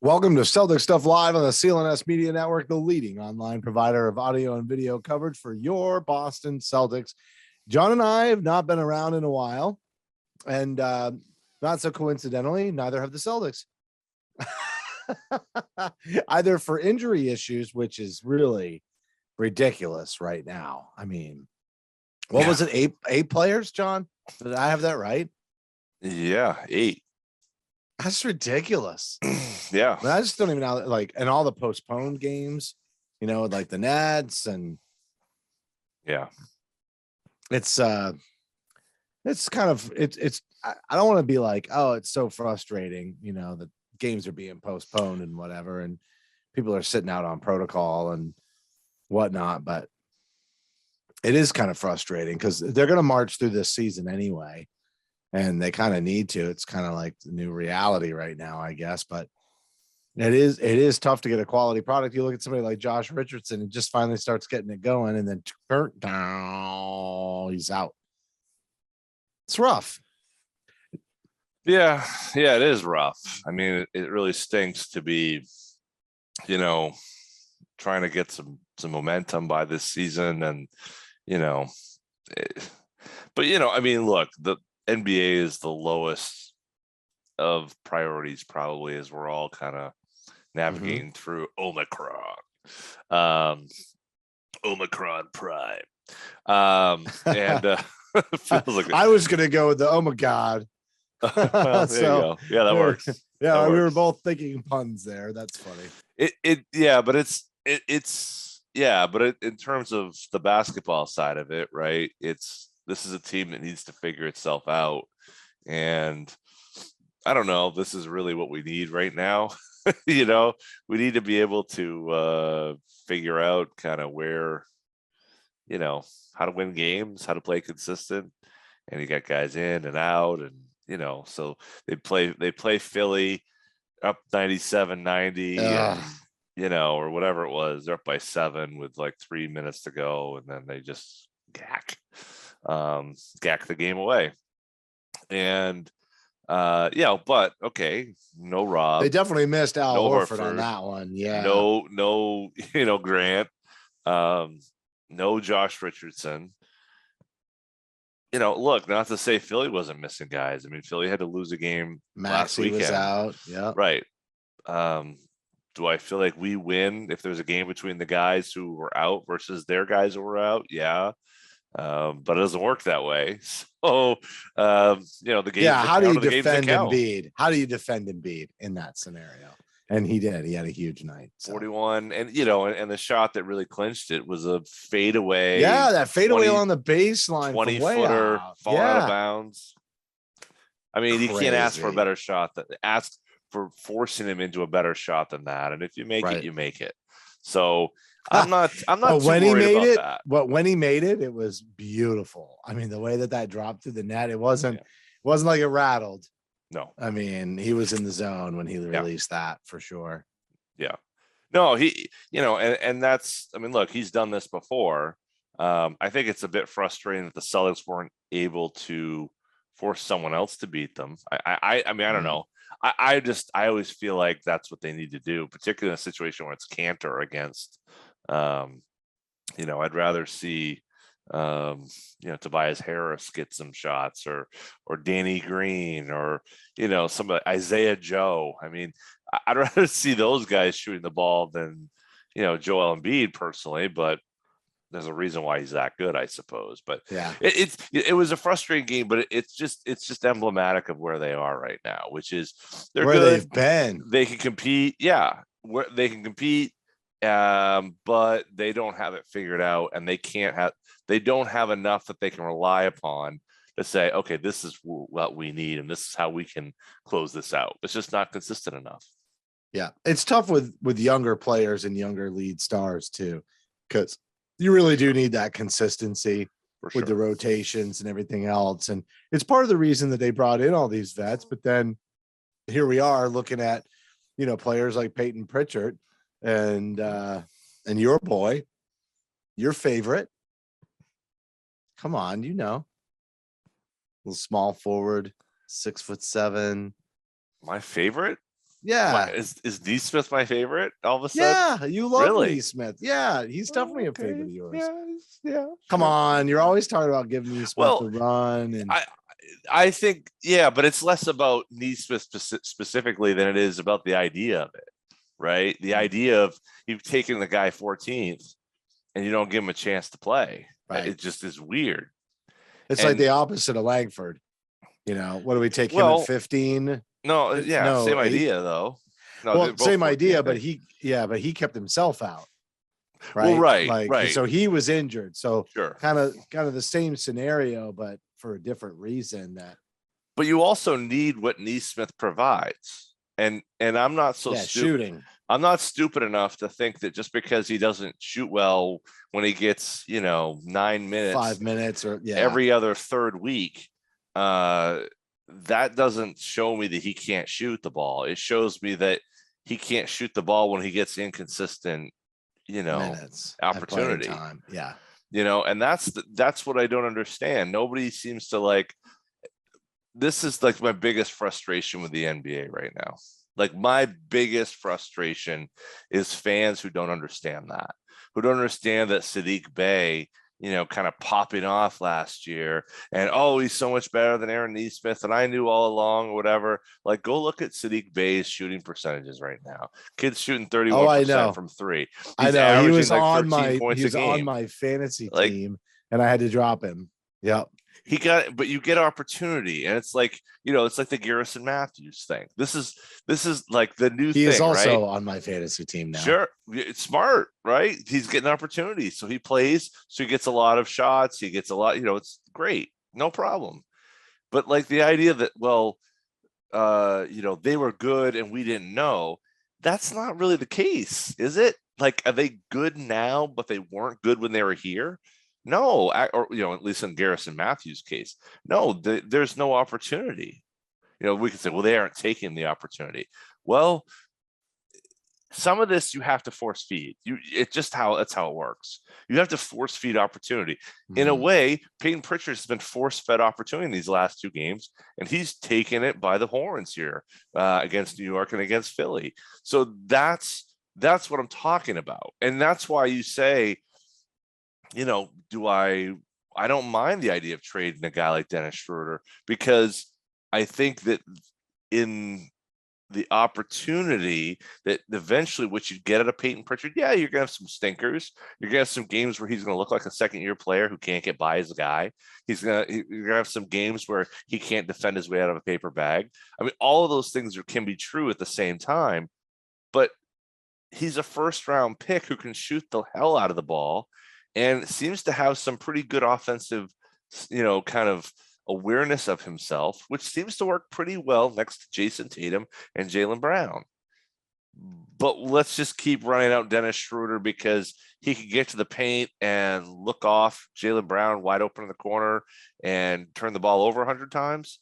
Welcome to Celtics Stuff Live on the CLNS Media Network, the leading online provider of audio and video coverage for your Boston Celtics. John and I have not been around in a while, and not so coincidentally, neither have the Celtics. Either for injury issues, which is really ridiculous right now. I mean, what was it? Eight players, John? Did I have that right? Yeah, 8. That's ridiculous. Yeah. I just don't even know, like, and all the postponed games, like the Nets and it's kind of, it's, I don't want to be like, oh, it's so frustrating, that games are being postponed and whatever, and people are sitting out on protocol and whatnot, but it is kind of frustrating because they're going to march through this season anyway. And they kind of need to. It's kind of like the new reality right now, I guess. But it is tough to get a quality product. You look at somebody like Josh Richardson, and just finally starts getting it going, and then he's out. It's rough. Yeah, it is rough. I mean, it really stinks to be, trying to get some momentum by this season, and but I mean, look, the NBA is the lowest of priorities, probably, as we're all kind of navigating through Omicron Prime. And feels like I was gonna go with the oh my god. Well, there you go. Yeah, that works. Yeah, we were both thinking puns there. That's funny. But in terms of the basketball side of it, right? This is a team that needs to figure itself out. And I don't know, this is really what we need right now. We need to be able to figure out kind of where, how to win games, how to play consistent. And you got guys in and out, and, so they play Philly up 97-90. And, or whatever it was, they're up by 7 with like 3 minutes to go. And then they just gack the game away. And but okay, no Rob. They definitely missed Al Horford on that one. Yeah. No, Grant. No Josh Richardson. Look, not to say Philly wasn't missing guys. I mean, Philly had to lose a game last weekend. Was out. Yeah. Right. Do I feel like we win if there's a game between the guys who were out versus their guys who were out? Yeah. But it doesn't work that way. So, the game. Yeah. How do you defend Embiid? How do you defend Embiid in that scenario? And he did. He had a huge night. So. 41, and and the shot that really clinched it was a fadeaway. Yeah, that fadeaway on the baseline, 20-footer, falling out of bounds. I mean, you can't ask for a better shot. Ask for forcing him into a better shot than that. And if you make it, you make it. So. I'm not too worried about that. But when he made it, it was beautiful. I mean, the way that dropped through the net, it wasn't like it rattled. No. I mean, he was in the zone when he released that for sure. Yeah. No, he, and that's, I mean, look, he's done this before. I think it's a bit frustrating that the Celtics weren't able to force someone else to beat them. I mean, I don't know. I always feel like that's what they need to do, particularly in a situation where it's Cantor against, I'd rather see, Tobias Harris get some shots, or Danny Green, or, somebody, Isaiah Joe. I mean, I'd rather see those guys shooting the ball than, Joel Embiid personally, but there's a reason why he's that good, I suppose. But yeah, it was a frustrating game, but it's just emblematic of where they are right now, which is they're where good. They've been. They can compete. Yeah, where they can compete. But they don't have it figured out, and they don't have enough that they can rely upon to say, okay, this is what we need, and this is how we can close this out. It's just not consistent enough. Yeah, it's tough with younger players and younger lead stars too, because you really do need that consistency with the rotations and everything else. And it's part of the reason that they brought in all these vets. But then here we are looking at, players like Peyton Pritchard and your boy, your favorite. Come on, little small forward, 6'7". My favorite? Yeah. Is Neesmith my favorite all of a sudden? Yeah. You love Really? Neesmith. Yeah. He's definitely a favorite of yours. Yeah. Come Sure. on. You're always talking about giving Neesmith the Well, run. And I think, yeah, but it's less about Neesmith specifically than it is about the idea of it, right? The idea of you've taken the guy 14th and you don't give him a chance to play. Right. It just is weird. It's like the opposite of Langford. You know, what do we take him at 15? No, yeah, same 8? idea though. No, well, same idea, but he kept himself out. Right. Well, right. So he was injured. So sure. kind of the same scenario, but for a different reason. But you also need what Neesmith provides. And I'm not so shooting. I'm not stupid enough to think that just because he doesn't shoot well when he gets, 9 minutes, 5 minutes, or every other third week, that doesn't show me that he can't shoot the ball. It shows me that he can't shoot the ball when he gets inconsistent, minutes, opportunity. Time. Yeah. And that's what I don't understand. Nobody seems to like. This is like my biggest frustration with the NBA right now. Like my biggest frustration is fans who don't understand that, who don't understand that Sadiq Bey, kind of popping off last year and, oh, he's so much better than Aaron Neesmith. And I knew all along or whatever. Like, go look at Sadiq Bey's shooting percentages right now. Kid's shooting 31% from three. I know. He was on on my fantasy team and I had to drop him. Yep. But you get opportunity, and it's like, it's like the Garrison Matthews thing. This is like the new thing. He is also right? on my fantasy team now. Sure. It's smart, right? He's getting opportunities. So he plays, so he gets a lot of shots. He gets a lot, it's great. No problem. But like the idea that, they were good and we didn't know, that's not really the case, is it? Like, are they good now, but they weren't good when they were here? No, or at least in Garrison Matthews' case, no, there's no opportunity. We could say, well, they aren't taking the opportunity. Well, some of this you have to force feed. That's how it works. You have to force feed opportunity. In a way, Peyton Pritchard has been force fed opportunity in these last 2 games, and he's taken it by the horns here against New York and against Philly. So that's what I'm talking about, and that's why you say, I don't mind the idea of trading a guy like Dennis Schroeder, because I think that in the opportunity that eventually what you get out of Peyton Pritchard, you're going to have some stinkers. You're going to have some games where he's going to look like a second-year player who can't get by as a guy. You're going to have some games where he can't defend his way out of a paper bag. I mean, all of those things can be true at the same time, but he's a first-round pick who can shoot the hell out of the ball and seems to have some pretty good offensive, kind of awareness of himself, which seems to work pretty well next to Jason Tatum and Jaylen Brown. But let's just keep running out Dennis Schroeder because he could get to the paint and look off Jaylen Brown wide open in the corner and turn the ball over 100 times.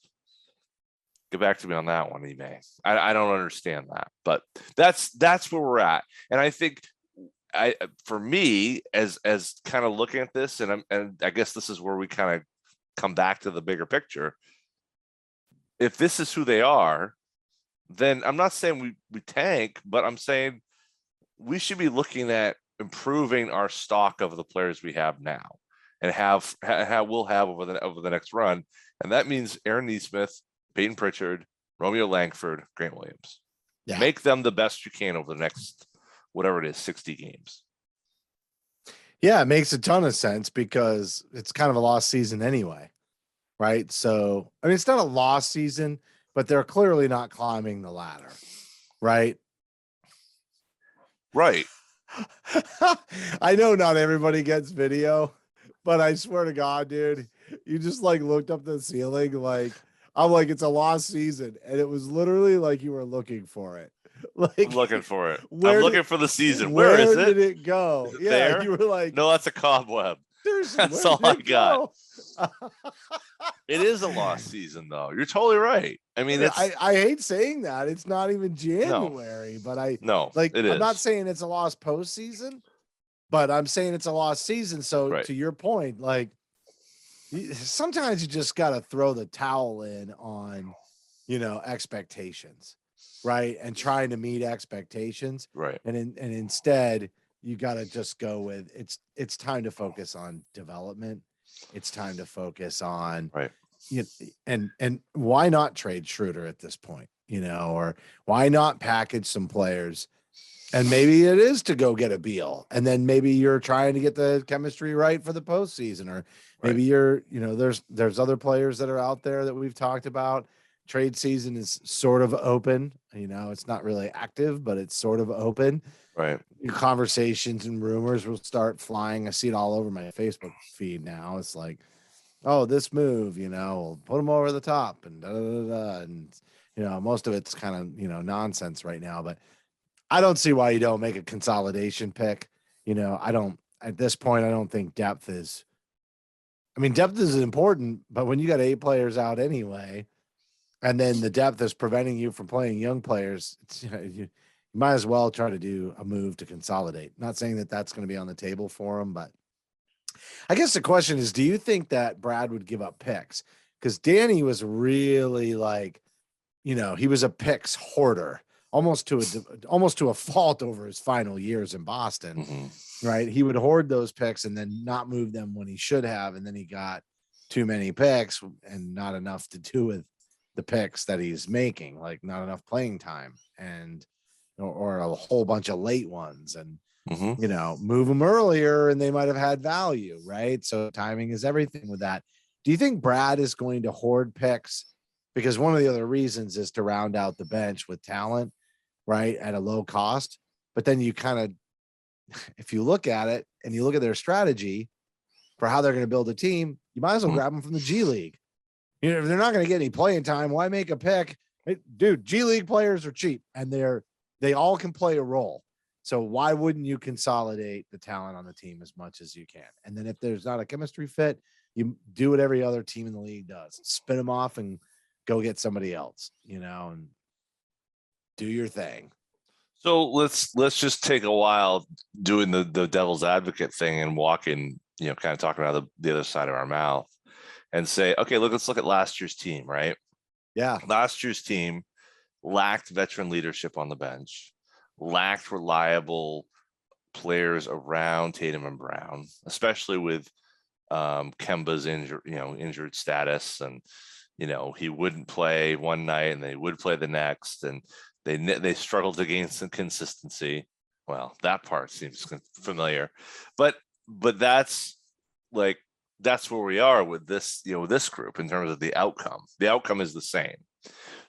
Get back to me on that one, Ime. I don't understand that, but that's where we're at. And I think for me, as kind of looking at this, and I guess this is where we kind of come back to the bigger picture. If this is who they are, then I'm not saying we tank, but I'm saying we should be looking at improving our stock of the players we have now and we'll have over the next run. And that means Aaron Neesmith, Peyton Pritchard, Romeo Langford, Grant Williams. Yeah. Make them the best you can over the next, whatever it is, 60 games. Yeah, it makes a ton of sense because it's kind of a lost season anyway, right? So, I mean, it's not a lost season, but they're clearly not climbing the ladder, right? Right. I know not everybody gets video, but I swear to God, dude, you just like looked up the ceiling. Like, I'm like, it's a lost season. And it was literally like you were looking for it. Like, I'm looking for it. I'm looking for the season. Where is it? Where did it go? Is it there? You were like, no, that's a cobweb. That's all I got. It is a lost season, though. You're totally right. I mean, I hate saying that. It's not even January, but it is. I'm not saying it's a lost postseason, but I'm saying it's a lost season. So to your point, like sometimes you just got to throw the towel in on, expectations. right, and trying to meet expectations. Right. And instead, you got to just go with it's time to focus on development. It's time to focus on Right. and why not trade Schroeder at this point, or why not package some players? And maybe it is to go get a Beal, and then maybe you're trying to get the chemistry right for the postseason, or maybe you're, there's other players that are out there that we've talked about. Trade season is sort of open, it's not really active, but it's sort of open. Right. Conversations and rumors will start flying. I see it all over my Facebook feed now. It's like, oh, this move, we'll put them over the top and and most of it's kind of nonsense right now, but I don't see why you don't make a consolidation pick. I don't at this point. I don't think depth is. I mean, depth is important, but when you got 8 players out anyway, and then the depth is preventing you from playing young players, you might as well try to do a move to consolidate. Not saying that that's going to be on the table for them, but I guess the question is, do you think that Brad would give up picks? Because Danny was really like, he was a picks hoarder, almost to a fault over his final years in Boston, right? He would hoard those picks and then not move them when he should have. And then he got too many picks and not enough to do with the picks that he's making, like not enough playing time or a whole bunch of late ones and, move them earlier and they might have had value, right? So timing is everything with that. Do you think Brad is going to hoard picks? Because one of the other reasons is to round out the bench with talent, right, at a low cost. But then you kind of, if you look at it and you look at their strategy for how they're going to build a team, you might as well grab them from the G League. If they're not going to get any playing time, why make a pick? Dude, G League players are cheap and they all can play a role. So why wouldn't you consolidate the talent on the team as much as you can? And then if there's not a chemistry fit, you do what every other team in the league does. Spin them off and go get somebody else, and do your thing. So let's just take a while doing the devil's advocate thing and walking, kind of talking out of the other side of our mouth and say, okay, let's look at last year's team, right? Yeah. Last year's team lacked veteran leadership on the bench, lacked reliable players around Tatum and Brown, especially with Kemba's injured status. And, he wouldn't play one night and they would play the next. And they struggled to gain some consistency. Well, that part seems familiar, but that's where we are with this, this group in terms of the outcome. The outcome is the same.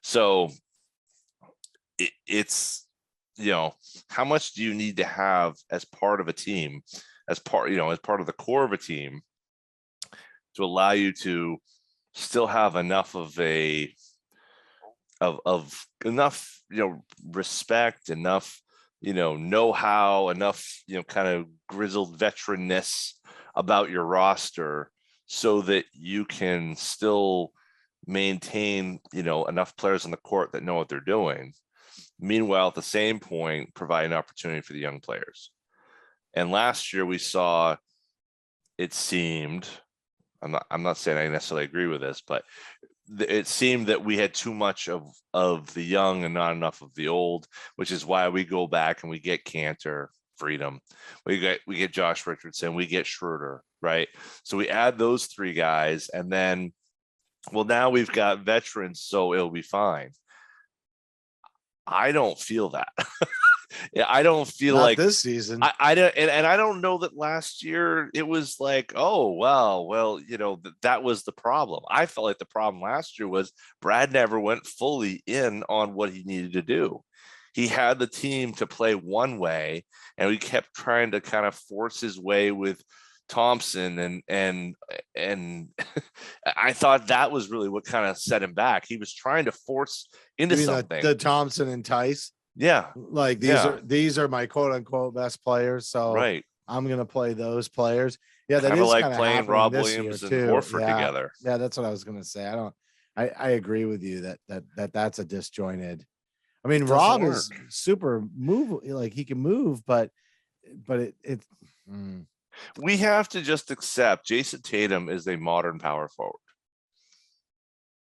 So it's, how much do you need to have as part of a team, as part of the core of a team to allow you to still have enough of enough, respect, enough, know-how, enough, kind of grizzled veteranness about your roster so that you can still maintain, enough players on the court that know what they're doing. Meanwhile, at the same point, provide an opportunity for the young players. And last year we saw, it seemed, I'm not saying I necessarily agree with this, but it seemed that we had too much of the young and not enough of the old, which is why we go back and we get Cantor, Freedom, we get Josh Richardson, we get Schroeder, right? So we add those 3 guys, and then, well, now we've got veterans, so it'll be fine. I don't feel that. Yeah, I don't feel Not like this season. I don't, and I don't know that last year it was like, oh, well, that was the problem. I felt like the problem last year was Brad never went fully in on what he needed to do. He had the team to play one way, and we kept trying to kind of force his way with Thompson, and I thought that was really what kind of set him back. He was trying to force into something. The Thompson and Tice. Yeah. Like these are my quote unquote best players. So right. I'm going to play those players. Yeah. That kind is of like kind of playing Rob Williams and Horford together. Yeah. That's what I was going to say. I agree with you that's a disjointed. I mean, Rob is super move. Like he can move, but we have to just accept Jason Tatum is a modern power forward.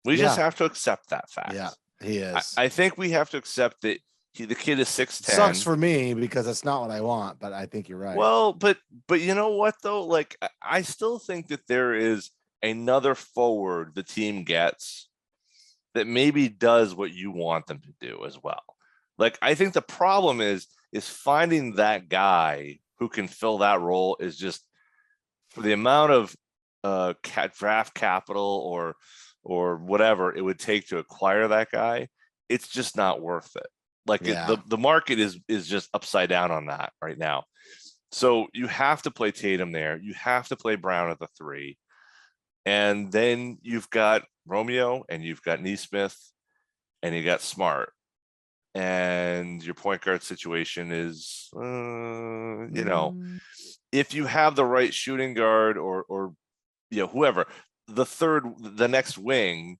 We just have to accept that fact. Yeah. He is. I think we have to accept that the kid is 6'10". Sucks for me because that's not what I want, but I think you're right. Well, but you know what though? Like I still think that there is another forward the team gets that maybe does what you want them to do as well. Like I think the problem is finding that guy who can fill that role is just for the amount of draft capital or whatever it would take to acquire that guy, it's just not worth it. Like the market is just upside down on that right now. So you have to play Tatum there. You have to play Brown at the 3. And then you've got Romeo and you've got Nesmith and you got Smart. And your point guard situation is, if you have the right shooting guard or whoever, the next wing,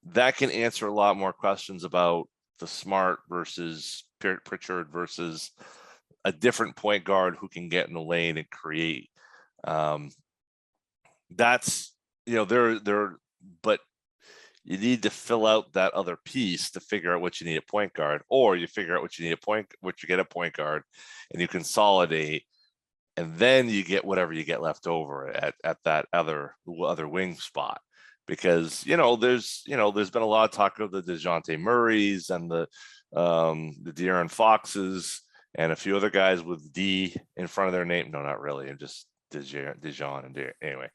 that can answer a lot more questions about the Smart versus Pritchard versus a different point guard who can get in the lane and create. That's but you need to fill out that other piece to figure out what you need at point guard, or you figure out what you get at point guard, and you consolidate, and then you get whatever you get left over at that other wing spot. Because there's been a lot of talk of the DeJounte Murrays and the De'Aaron Foxes and a few other guys with D in front of their name. No, not really. I'm just Dejon and anyway.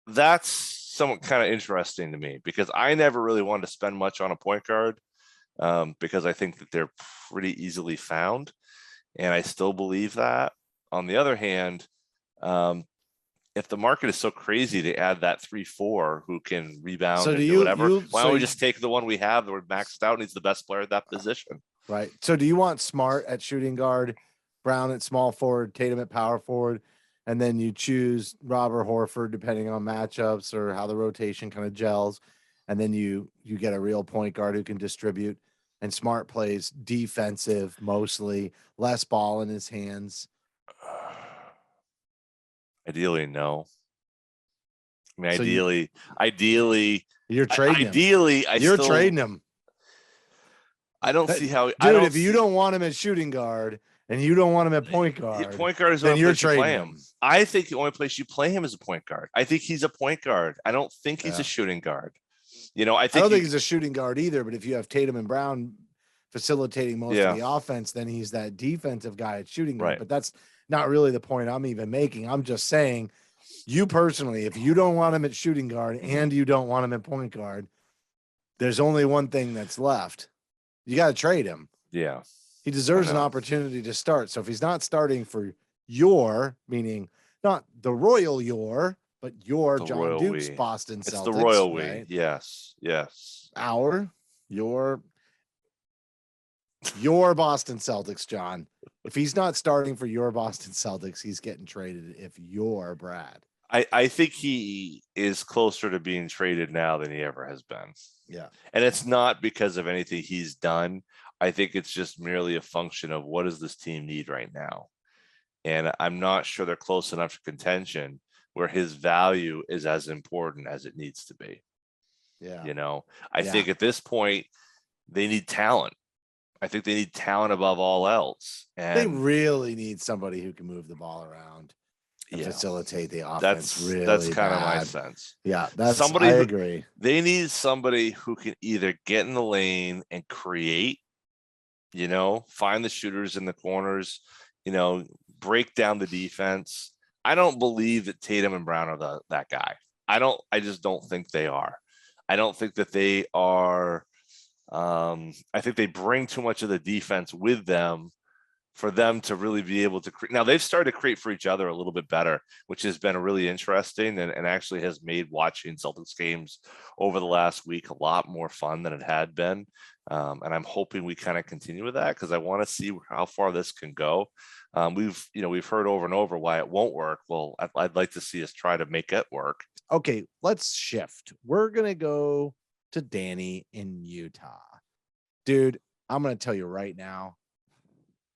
That's somewhat kind of interesting to me because I never really wanted to spend much on a point guard because I think that they're pretty easily found, and I still believe that. On the other hand, if the market is so crazy to add that 3-4 who can rebound and do whatever, why don't we just take the one we have that we're maxed out and he's the best player at that position? Right. So do you want Smart at shooting guard, Brown at small forward, Tatum at power forward, and then you choose Rob or Horford depending on matchups or how the rotation kind of gels, and then you get a real point guard who can distribute, and Smart plays defensive mostly, less ball in his hands? Ideally, no. I mean, So ideally, you're trading him. Ideally, you're trading him. I don't see how, dude. If you don't want him at shooting guard and you don't want him at point guard, is the only place you play him. I think the only place you play him is a point guard. I think he's a point guard. I don't think he's a shooting guard. I don't think he's a shooting guard either. But if you have Tatum and Brown facilitating most of the offense, then he's that defensive guy at shooting guard. Right. But that's not really the point I'm even making. I'm just saying, you personally, if you don't want him at shooting guard and you don't want him at point guard, there's only one thing that's left. You got to trade him. Yeah. He deserves an opportunity to start. So if he's not starting for your, meaning not the royal your, but your John Duke's Boston Celtics. It's the royal right? we. Yes. Your Boston Celtics, John. If he's not starting for your Boston Celtics, he's getting traded if you're Brad. I think he is closer to being traded now than he ever has been. Yeah. And it's not because of anything he's done. I think it's just merely a function of what does this team need right now. And I'm not sure they're close enough to contention where his value is as important as it needs to be. Yeah. I think at this point they need talent. I think they need talent above all else. And they really need somebody who can move the ball around and facilitate the offense. That's kind of my sense. Yeah, I agree. They need somebody who can either get in the lane and create, find the shooters in the corners, break down the defense. I don't believe that Tatum and Brown are that guy. I just don't think they are. I don't think that they are. I think they bring too much of the defense with them for them to really be able to create. Now they've started to create for each other a little bit better, which has been really interesting and actually has made watching Celtics games over the last week a lot more fun than it had been. And I'm hoping we kind of continue with that because I want to see how far this can go. We've heard over and over why it won't work. Well, I'd like to see us try to make it work. Okay, let's shift. We're going to go to Danny in Utah. Dude, I'm going to tell you right now,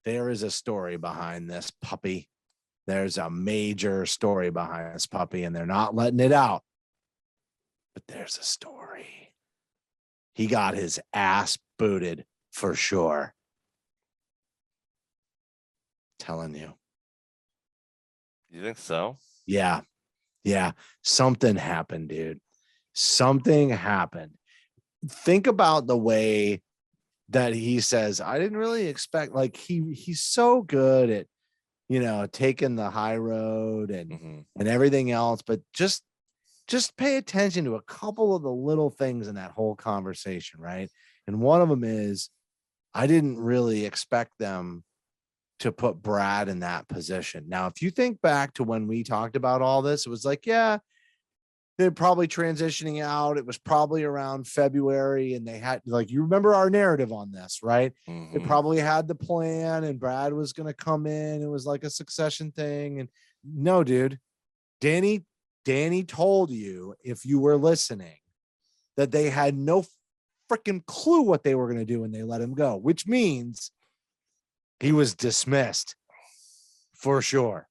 there is a story behind this puppy. There's a major story behind this puppy, and they're not letting it out. But there's a story. he got his ass booted for sure. Telling you. You think so? Yeah. Something happened, dude. Something happened. Think about the way that he says, I didn't really expect, like he's so good at, taking the high road and everything else, but just pay attention to a couple of the little things in that whole conversation, right? And one of them is, I didn't really expect them to put Brad in that position. Now, if you think back to when we talked about all this, it was like, yeah, they're probably transitioning out. It was probably around February, and they had, like, you remember our narrative on this, right? They probably had the plan, and Brad was going to come in. It was like a succession thing. And no, dude, Danny told you, if you were listening, that they had no freaking clue what they were going to do when they let him go, which means he was dismissed for sure.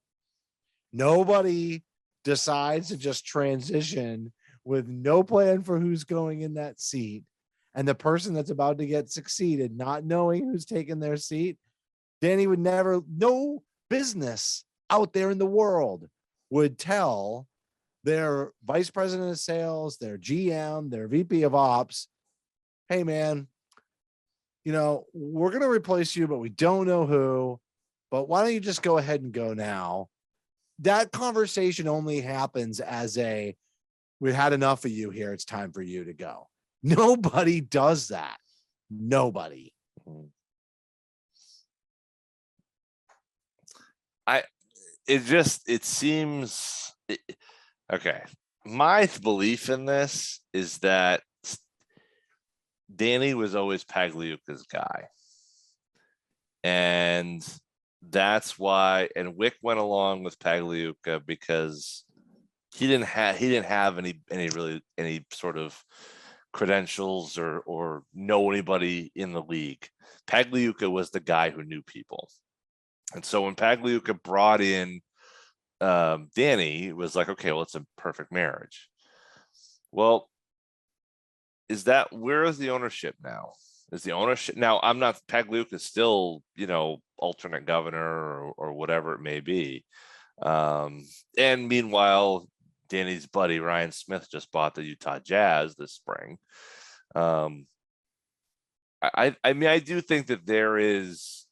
Nobody decides to just transition with no plan for who's going in that seat. And the person that's about to get succeeded, not knowing who's taking their seat, Danny would never, no business out there in the world would tell their vice president of sales, their GM, their VP of ops, hey, man, we're going to replace you, but we don't know who. But why don't you just go ahead and go now? That conversation only happens as we had enough of you here. It's time for you to go. Nobody does that. Nobody. It seems okay. My belief in this is that Danny was always Pagliuca's guy. And that's why, and Wick went along with Pagliuca because he didn't have any sort of credentials or know anybody in the league. Pagliuca was the guy who knew people. And so when Pagliuca brought in Danny, it was like, okay, well, it's a perfect marriage. Well, where is the ownership now? Is the ownership now? I'm not, Pagliuca is still, alternate governor or whatever it may be. And meanwhile, Danny's buddy Ryan Smith just bought the Utah Jazz this spring. I mean, I do think that there is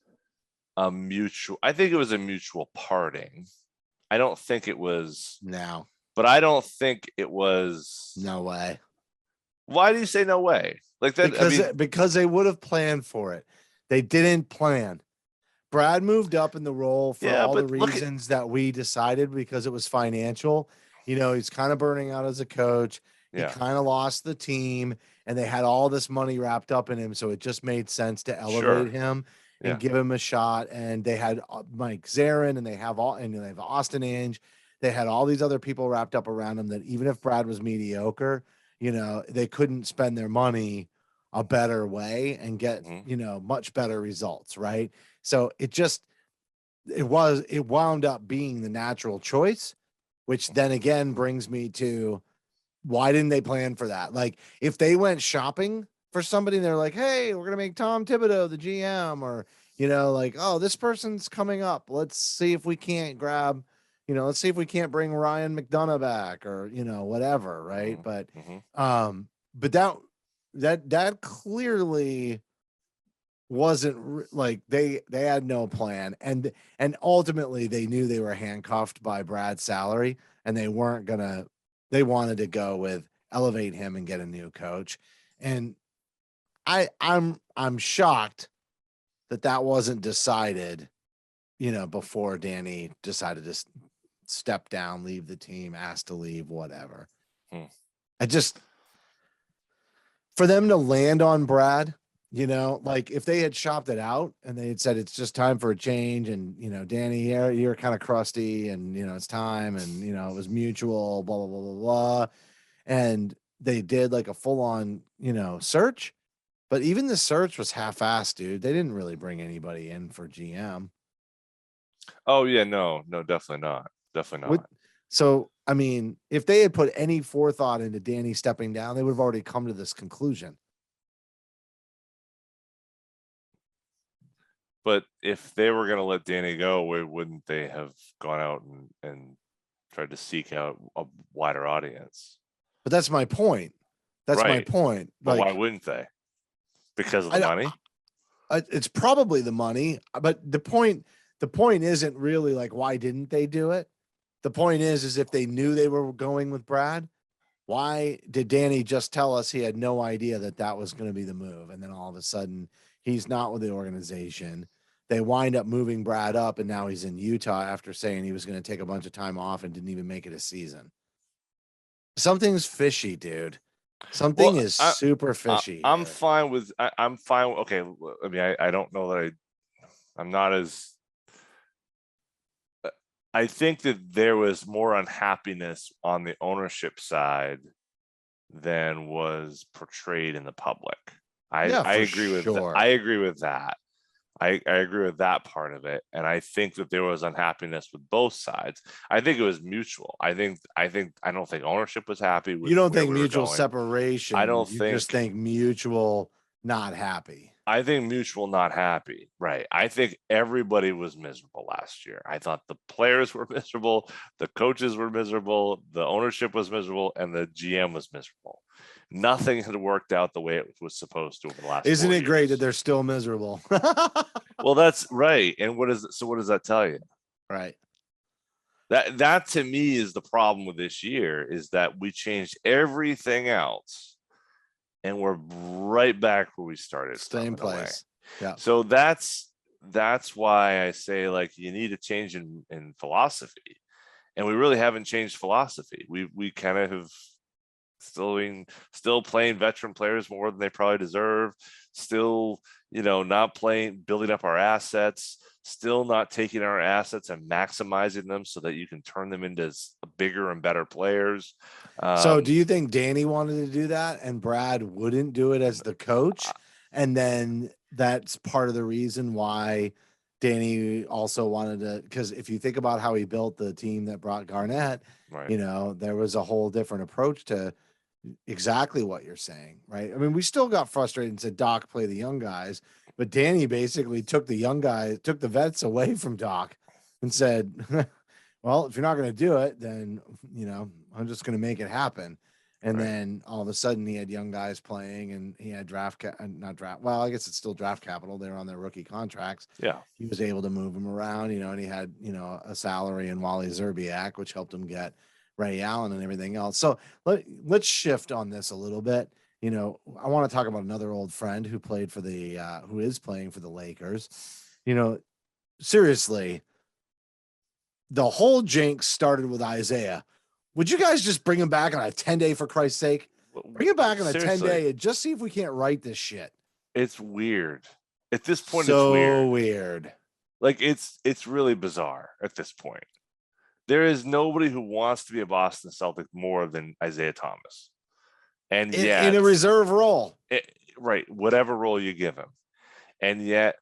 I think it was a mutual parting. I don't think it was. No. But I don't think it was. No way. Why do you say no way? Like that? Because they would have planned for it. They didn't plan. Brad moved up in the role for all the reasons that we decided, because it was financial. He's kind of burning out as a coach. He kind of lost the team, and they had all this money wrapped up in him. So it just made sense to elevate him and give him a shot. And they had Mike Zarin, and they have Austin Ainge. They had all these other people wrapped up around him that even if Brad was mediocre, they couldn't spend their money a better way and get, much better results. Right. So it wound up being the natural choice, which then again brings me to, why didn't they plan for that? Like, if they went shopping for somebody, they're like, hey, we're going to make Tom Thibodeau the GM, or, like, oh, this person's coming up. Let's see if we can't grab, let's see if we can't bring Ryan McDonough back, or, whatever. Right. But that clearly wasn't like they had no plan. And ultimately they knew they were handcuffed by Brad's salary, and they wanted to go with elevate him and get a new coach. And I'm shocked that wasn't decided, before Danny decided to step down, leave the team, asked to leave, whatever. For them to land on Brad, like if they had shopped it out and they had said, it's just time for a change. And, Danny, you're kind of crusty, and, it's time. And, it was mutual, blah, blah, blah, blah, blah. And they did like a full on, search, but even the search was half-assed, dude. They didn't really bring anybody in for GM. Oh yeah, no, definitely not. Definitely not. So, I mean, if they had put any forethought into Danny stepping down, they would have already come to this conclusion. But if they were going to let Danny go, why wouldn't they have gone out and tried to seek out a wider audience? But that's my point. That's my Right. point. But why Like, wouldn't they? Because of the money? it's probably the money, but the point isn't really like, why didn't they do it? The point is if they knew they were going with Brad, why did Danny just tell us he had no idea that that was going to be the move? And then all of a sudden he's not with the organization. They wind up moving Brad up, and now he's in Utah after saying he was going to take a bunch of time off and didn't even make it a season. Something's fishy, dude. Something is super fishy. I'm fine with. I'm fine. Okay, I mean, I don't know that I'm not as. I think that there was more unhappiness on the ownership side than was portrayed in the public. I agree with sure. I agree with that. I agree with that part of it. And I think that there was unhappiness with both sides. I think it was mutual. I don't think ownership was happy with. You don't think mutual separation. I don't just think mutual not happy. I think mutual not happy. Right. I think everybody was miserable last year. I thought the players were miserable, the coaches were miserable, the ownership was miserable, and the GM was miserable. Nothing had worked out the way it was supposed to over the last. Isn't it great that they're still miserable? Well, that's right. And what does that tell you? Right. That to me is the problem with this year, is that we changed everything else and we're right back where we started. Same place. Yeah. So that's why I say, like, you need a change in philosophy. And we really haven't changed philosophy. We kind of have still playing veteran players more than they probably deserve, still, not building up our assets, still not taking our assets and maximizing them so that you can turn them into bigger and better players. So do you think Danny wanted to do that and Brad wouldn't do it as the coach? And then that's part of the reason why Danny also wanted to, because if you think about how he built the team that brought Garnett, right. There was a whole different approach to exactly what you're saying, right? I mean, we still got frustrated and said, Doc, play the young guys, but Danny basically took the vets away from Doc and said, well, if you're not going to do it, then, I'm just going to make it happen. And then all of a sudden he had young guys playing, and he had well, I guess it's still draft capital. They're on their rookie contracts. Yeah. He was able to move them around, and he had, a salary in Wally Zerbiak, which helped him get Ray Allen and everything else. So let's shift on this a little bit. I want to talk about another old friend who played for who is playing for the Lakers. Seriously, the whole jinx started with Isaiah. Would you guys just bring him back on a 10-day, for Christ's sake? Bring him back on a 10-day and just see if we can't write this shit. It's weird. At this point, so it's weird. Like, it's really bizarre at this point. There is nobody who wants to be a Boston Celtic more than Isaiah Thomas. And yet, in a reserve role. Right. Whatever role you give him. And yet,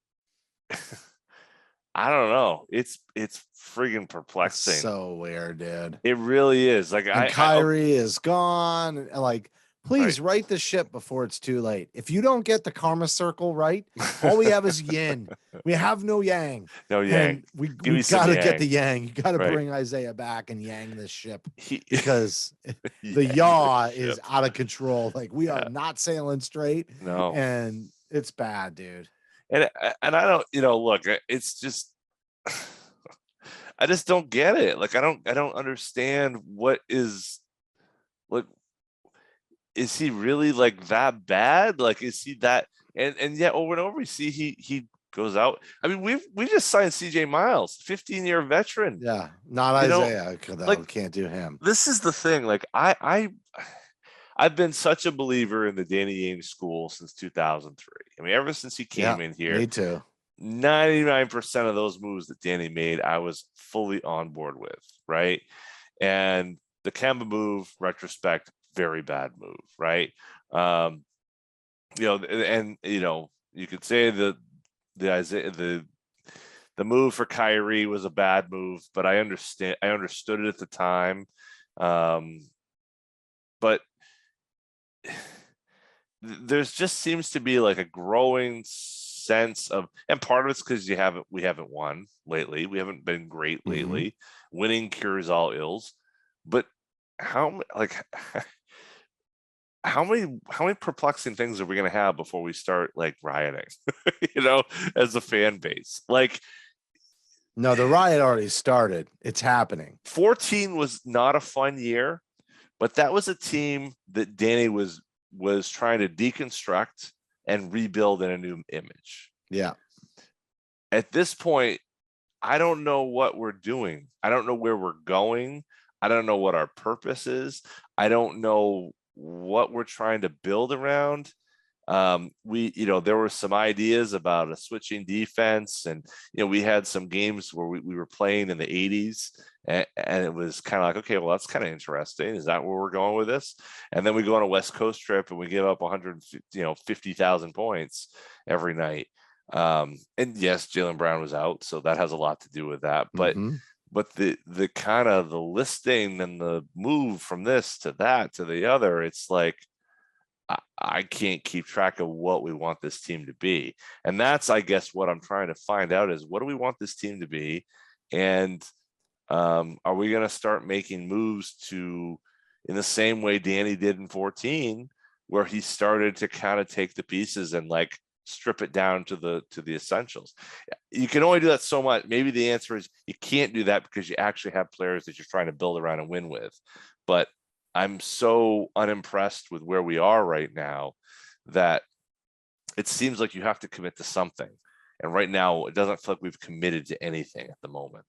I don't know. It's friggin' perplexing. It's so weird, dude. It really is. Like, Kyrie is gone. Like, please write the ship before it's too late. If you don't get the karma circle right, all we have is yin. We have no yang. No yang. We got to get the yang. You got to bring Isaiah back and yang this ship, because the yaw is out of control. Like, we are not sailing straight. No. And it's bad, dude. And I don't, look, it's just, I just don't get it. Like, I don't understand what is, like, is he really like that bad? Like, is he that? And yet over and over we see he goes out. I mean, we just signed CJ Miles, 15-year veteran. Yeah, not Isaiah. Like, can't do him. This is the thing. Like, I've been such a believer in the Danny Ainge school since 2003. I mean, ever since he came in here. Me too. 99% of those moves that Danny made, I was fully on board with, right? And the Kemba move, retrospect, very bad move, right? And you could say the move for Kyrie was a bad move, but I understood it at the time. But there's just seems to be like a growing sense of, and part of it's because we haven't won lately. We haven't been great lately. Winning cures all ills, but how many perplexing things are we going to have before we start like rioting, as a fan base? Like, no, the riot already started. It's happening. 14 was not a fun year, but that was a team that Danny was trying to deconstruct and rebuild in a new image. Yeah. At this point, I don't know what we're doing. I don't know where we're going. I don't know what our purpose is. I don't know what we're trying to build around. There were some ideas about a switching defense, and we had some games where we were playing in the 80s, and it was kind of like, okay, well, that's kind of interesting. Is that where we're going with this? And then we go on a West Coast trip and we give up 50,000 points every night. And yes, Jaylen Brown was out, so that has a lot to do with that. But the kind of the listing and the move from this to that to the other, it's like, I can't keep track of what we want this team to be. And that's, I guess, what I'm trying to find out is, what do we want this team to be? And are we going to start making moves in the same way Danny did in 14, where he started to kind of take the pieces and like strip it down to the essentials? You can only do that so much. Maybe the answer is you can't do that because you actually have players that you're trying to build around and win with. But I'm so unimpressed with where we are right now that it seems like you have to commit to something. And right now, it doesn't feel like we've committed to anything at the moment.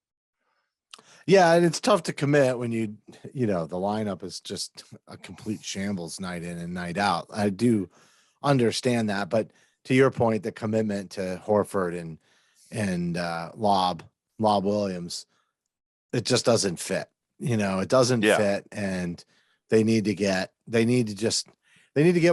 Yeah, and it's tough to commit when the lineup is just a complete shambles night in and night out. I do understand that, but to your point, the commitment to Horford and Lob Williams, it just doesn't fit. It doesn't fit, and they need to get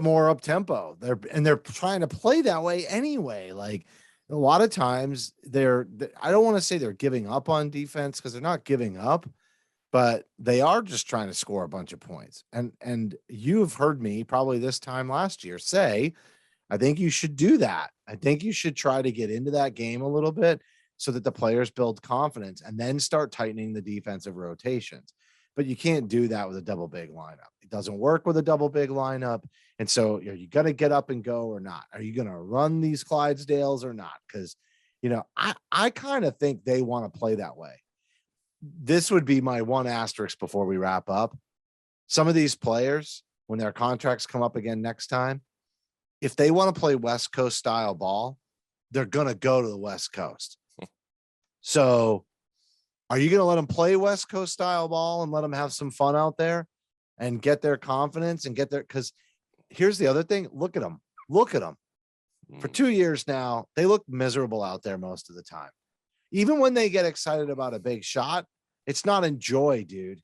more up tempo. They're trying to play that way anyway. Like, a lot of times I don't want to say they're giving up on defense, because they're not giving up, but they are just trying to score a bunch of points. And you've heard me probably this time last year say, I think you should do that. I think you should try to get into that game a little bit so that the players build confidence, and then start tightening the defensive rotations. But you can't do that with a double big lineup. It doesn't work with a double big lineup. And so, are you going to get up and go or not? Are you going to run these Clydesdales or not? Because, I kind of think they want to play that way. This would be my one asterisk before we wrap up. Some of these players, when their contracts come up again next time, if they want to play West Coast style ball, they're going to go to the West Coast. So, are you going to let them play West Coast style ball and let them have some fun out there and get their confidence and because here's the other thing. Look at them. For 2 years now, they look miserable out there most of the time. Even when they get excited about a big shot, it's not in joy, dude.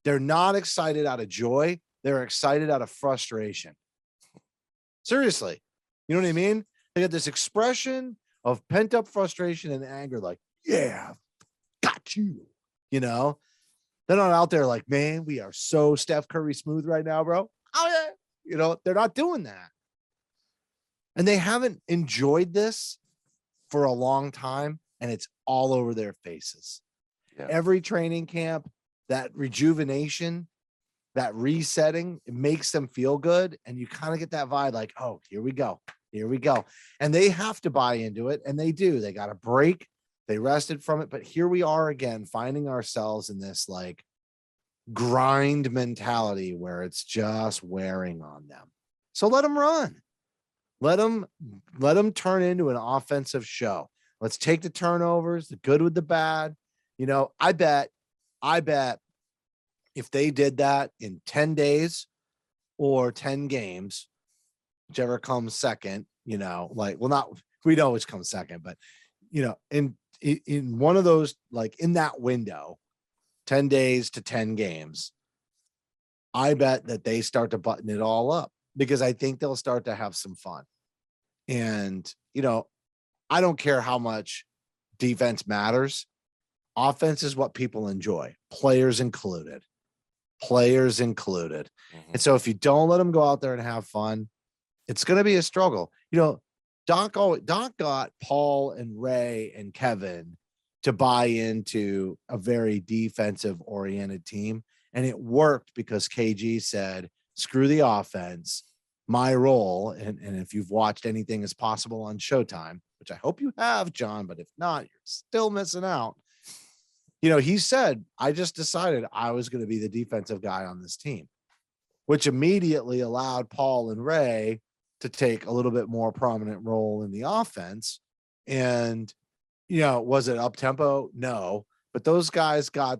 They're not excited out of joy. They're excited out of frustration. Seriously. You know what I mean? They get this expression of pent up frustration and anger, like, yeah, got you. They're not out there like, man, we are so Steph Curry smooth right now, bro. Oh yeah. They're not doing that. And they haven't enjoyed this for a long time, and it's all over their faces. Yeah. Every training camp, that rejuvenation, that resetting, it makes them feel good. And you kind of get that vibe like, oh, here we go. And they have to buy into it. And they do. They got a break. They rested from it. But here we are again, finding ourselves in this like grind mentality where it's just wearing on them. So let them run. Let them turn into an offensive show. Let's take the turnovers, the good with the bad. I bet if they did that in 10 days or 10 games, whichever comes second, we know which comes second, but in one of those, like in that window, 10 days to 10 games, I bet that they start to button it all up, because I think they'll start to have some fun. And, I don't care how much defense matters. Offense is what people enjoy, players included. And so if you don't let them go out there and have fun, it's going to be a struggle. Doc got Paul and Ray and Kevin to buy into a very defensive oriented team. And it worked because KG said, screw the offense. My role, and if you've watched Anything Is Possible on Showtime, which I hope you have, John, but if not, you're still missing out. You know, he said, I just decided I was going to be the defensive guy on this team, which immediately allowed Paul and Ray to take a little bit more prominent role in the offense. And, you know, was it up tempo? No, but those guys got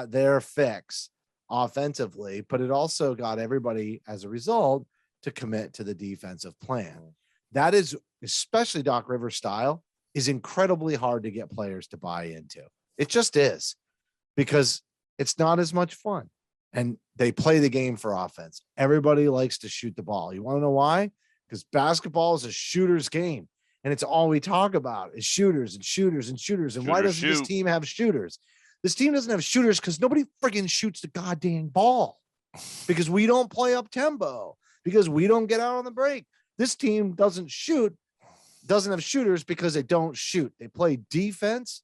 their fix offensively, but it also got everybody as a result to commit to the defensive plan. That is, especially Doc Rivers style, is incredibly hard to get players to buy into. It just is, because it's not as much fun. And they play the game for offense. Everybody likes to shoot the ball. You want to know why? Because basketball is a shooter's game. And it's all we talk about is shooters and shooters and shooters. And why doesn't this team have shooters? This team doesn't have shooters because nobody friggin' shoots the goddamn ball, because we don't play up tempo, because we don't get out on the break. This team doesn't have shooters because they don't shoot. They play defense,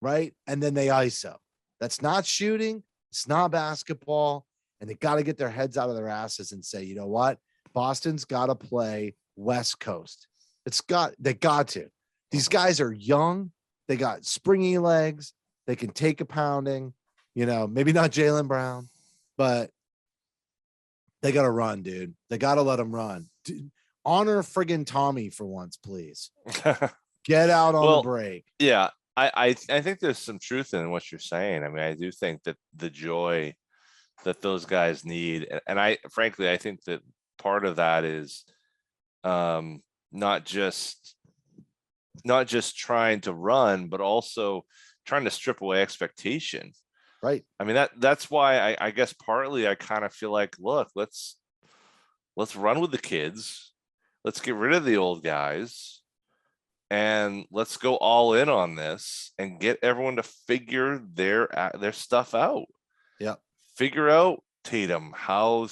right? And then they ISO. That's not shooting. It's not basketball. And they got to get their heads out of their asses and say, you know what? Boston's got to play West Coast. They got to. These guys are young. They got springy legs. They can take a pounding, you know, maybe not Jaylen Brown, but they got to run, dude. They got to let them run. Dude, honor friggin' Tommy for once, please. Get out on the break. Yeah. I think there's some truth in what you're saying. I mean, I do think that the joy that those guys need, and I frankly, I think that part of that is not just trying to run, but also trying to strip away expectation. Right. I mean, that's why I guess partly I kind of feel like, look, let's run with the kids. Let's get rid of the old guys and let's go all in on this and get everyone to figure their stuff out. Yeah. Figure out, Tatum, how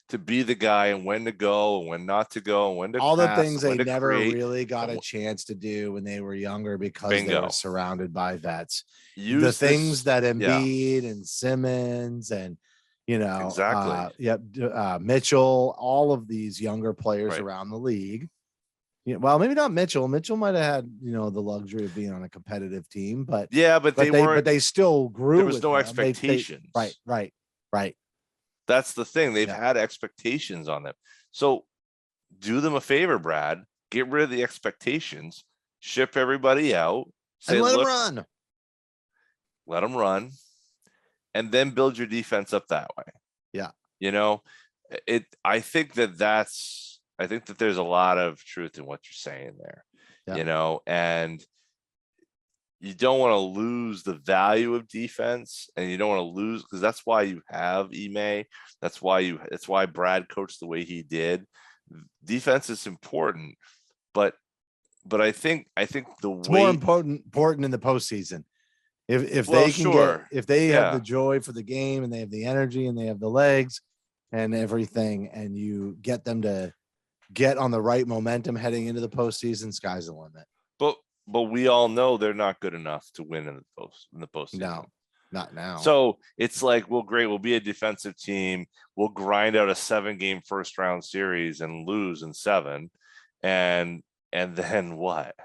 to be the guy and when to go and when not to go and when to all pass, the things they never create. really got a chance to do when they were younger because Bingo. They were surrounded by vets. Use the things that Embiid yeah. and Simmons and, you know, exactly. Mitchell, all of these younger players Right. around the league. Yeah, well, maybe not Mitchell. Mitchell might have had, you know, the luxury of being on a competitive team, but they still grew. There was no expectations. Right. That's the thing. They've had expectations on them. So do them a favor, Brad. Get rid of the expectations. Ship everybody out. And let them run. Let them run. And then build your defense up that way. Yeah. You know, I think that there's a lot of truth in what you're saying there. Yeah. You know, and you don't want to lose the value of defense, and you don't want to lose, because that's why you have Ime. That's why Brad coached the way he did. Defense is important, but I think it's more important in the postseason. If they can if they have the joy for the game and they have the energy and they have the legs and everything, and you get them to get on the right momentum heading into the postseason, sky's the limit. But we all know they're not good enough to win in the postseason. No, not now. So it's like, well, great, we'll be a defensive team. We'll grind out a 7-game first round series and lose in 7. And then what?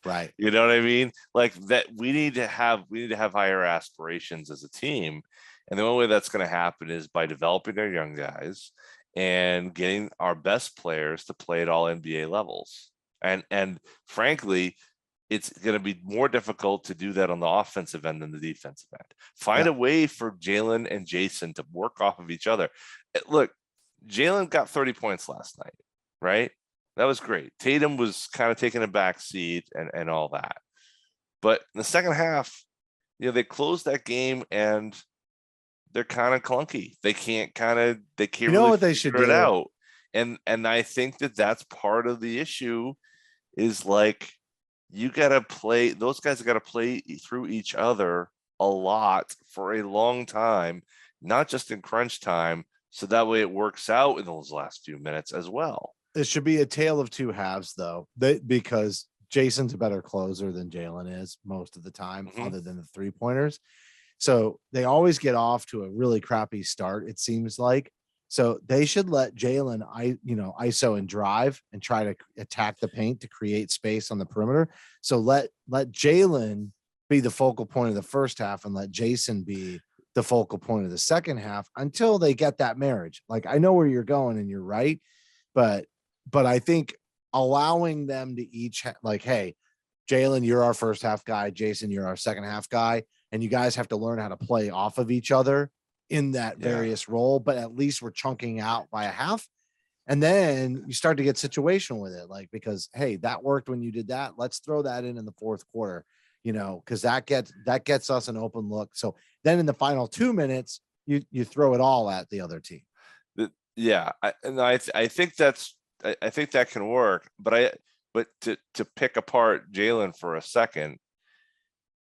Right. You know what I mean? Like that, we need to have higher aspirations as a team. And the only way that's going to happen is by developing our young guys and getting our best players to play at all NBA levels. And frankly, it's going to be more difficult to do that on the offensive end than the defensive end. Find a way for Jaylen and Jason to work off of each other. Look, Jaylen got 30 points last night, right? That was great. Tatum was kind of taking a back seat and all that. But in the second half, you know, they closed that game and they're kind of clunky. They can't you know really what they should do it out. And I think that's part of the issue is like, you got to play, those guys got to play through each other a lot for a long time, not just in crunch time. So that way it works out in those last few minutes as well. It should be a tale of two halves, though, because Jason's a better closer than Jalen is most of the time, other than the 3-pointers. So they always get off to a really crappy start, it seems like. So they should let Jalen, ISO and drive and try to attack the paint to create space on the perimeter. So let Jalen be the focal point of the first half and let Jason be the focal point of the second half until they get that marriage. Like, I know where you're going and you're right, but I think allowing them to each like, hey, Jalen, you're our first half guy. Jason, you're our second half guy. And you guys have to learn how to play off of each other in that various role, but at least we're chunking out by a half. And then you start to get situational with it, like, because, hey, that worked when you did that. Let's throw that in the fourth quarter, because that gets us an open look. So then in the final 2 minutes, you throw it all at the other team. Yeah. I think that can work, but to pick apart Jalen for a second,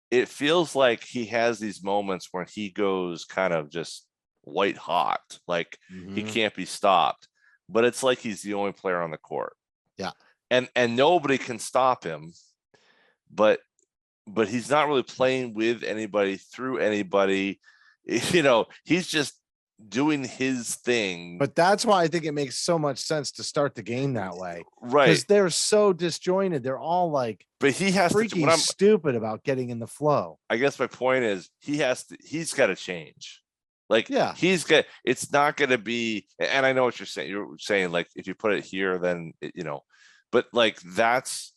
it feels like he has these moments where he goes kind of just white hot, like he can't be stopped, but it's like he's the only player on the court. Yeah. And nobody can stop him, but he's not really playing with anybody, through anybody, he's just doing his thing. But that's why I think it makes so much sense to start the game that way, right? Because they're so disjointed. They're all like, but he has freaky stupid about getting in the flow. I guess my point is he's got to change. Like, yeah, it's not going to be, and I know what you're saying. You're saying, like, if you put it here, then but like, that's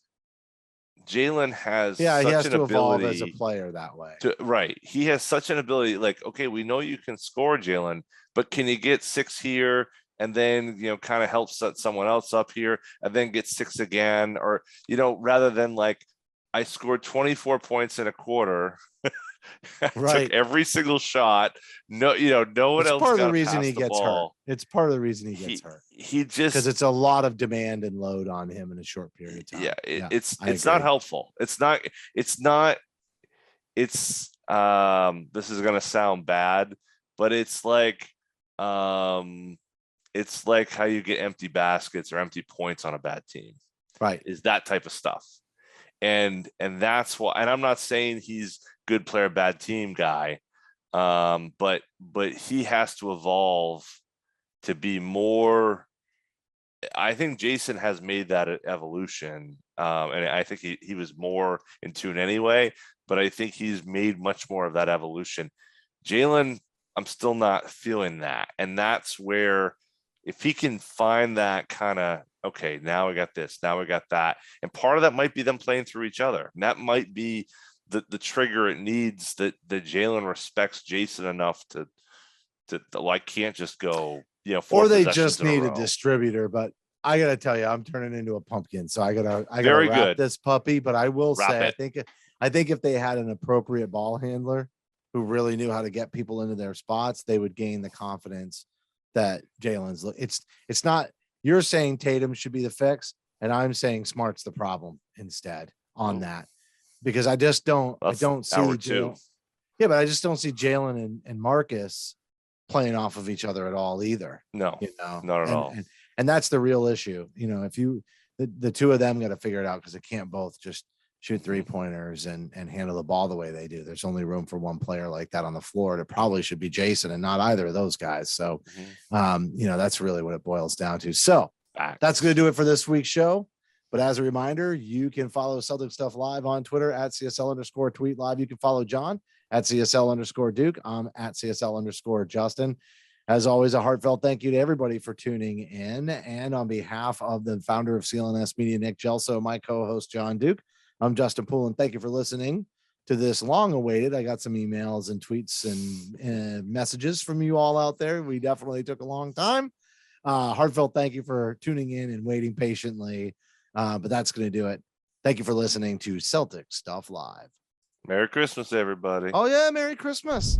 Jalen has he has to evolve ability as a player that way. Right. He has such an ability. Like, okay, we know you can score, Jalen, but can you get 6 here and then, kind of help set someone else up here and then get 6 again? Or, rather than like, I scored 24 points in a quarter. Right. Took every single shot. No, no one else. It's part of the reason he gets hurt. It's part of the reason he gets hurt. He just, because it's a lot of demand and load on him in a short period of time. Yeah, it's not helpful. It's not. This is gonna sound bad, but it's like how you get empty baskets or empty points on a bad team. Right. Is that type of stuff. And that's why, and I'm not saying he's good player, bad team guy. But he has to evolve to be more. I think Jason has made that evolution. And I think he was more in tune anyway, but I think he's made much more of that evolution. Jalen, I'm still not feeling that. And that's where, if he can find that kind of, okay, now we got this, now we got that. And part of that might be them playing through each other. And that might be the trigger it needs, that Jalen respects Jason enough to I can't just go, or they just need a distributor. But I gotta tell you, I'm turning into a pumpkin, so I gotta wrap this puppy. But I will say, I think if they had an appropriate ball handler who really knew how to get people into their spots, they would gain the confidence that Jalen's. It's not. You're saying Tatum should be the fix, and I'm saying Smart's the problem instead on that, because I just don't. I don't see Jalen. Yeah, but I just don't see Jalen and Marcus playing off of each other at all either. No, not at all. And that's the real issue. If the two of them got to figure it out, because they can't both just shoot 3-pointers and handle the ball the way they do. There's only room for one player like that on the floor. It probably should be Jason and not either of those guys. So, that's really what it boils down to. So that's going to do it for this week's show. But as a reminder, you can follow Celtic Stuff Live on Twitter at CSL_tweet live. You can follow John at CSL_Duke. I'm at CSL_Justin. As always, a heartfelt thank you to everybody for tuning in. And on behalf of the founder of CLNS Media, Nick Gelso, my co-host, John Duke, I'm Justin Poulin. Thank you for listening to this long-awaited. I got some emails and tweets and messages from you all out there. We definitely took a long time. Heartfelt thank you for tuning in and waiting patiently. But that's going to do it. Thank you for listening to Celtic Stuff Live. Merry Christmas, everybody. Oh, yeah. Merry Christmas.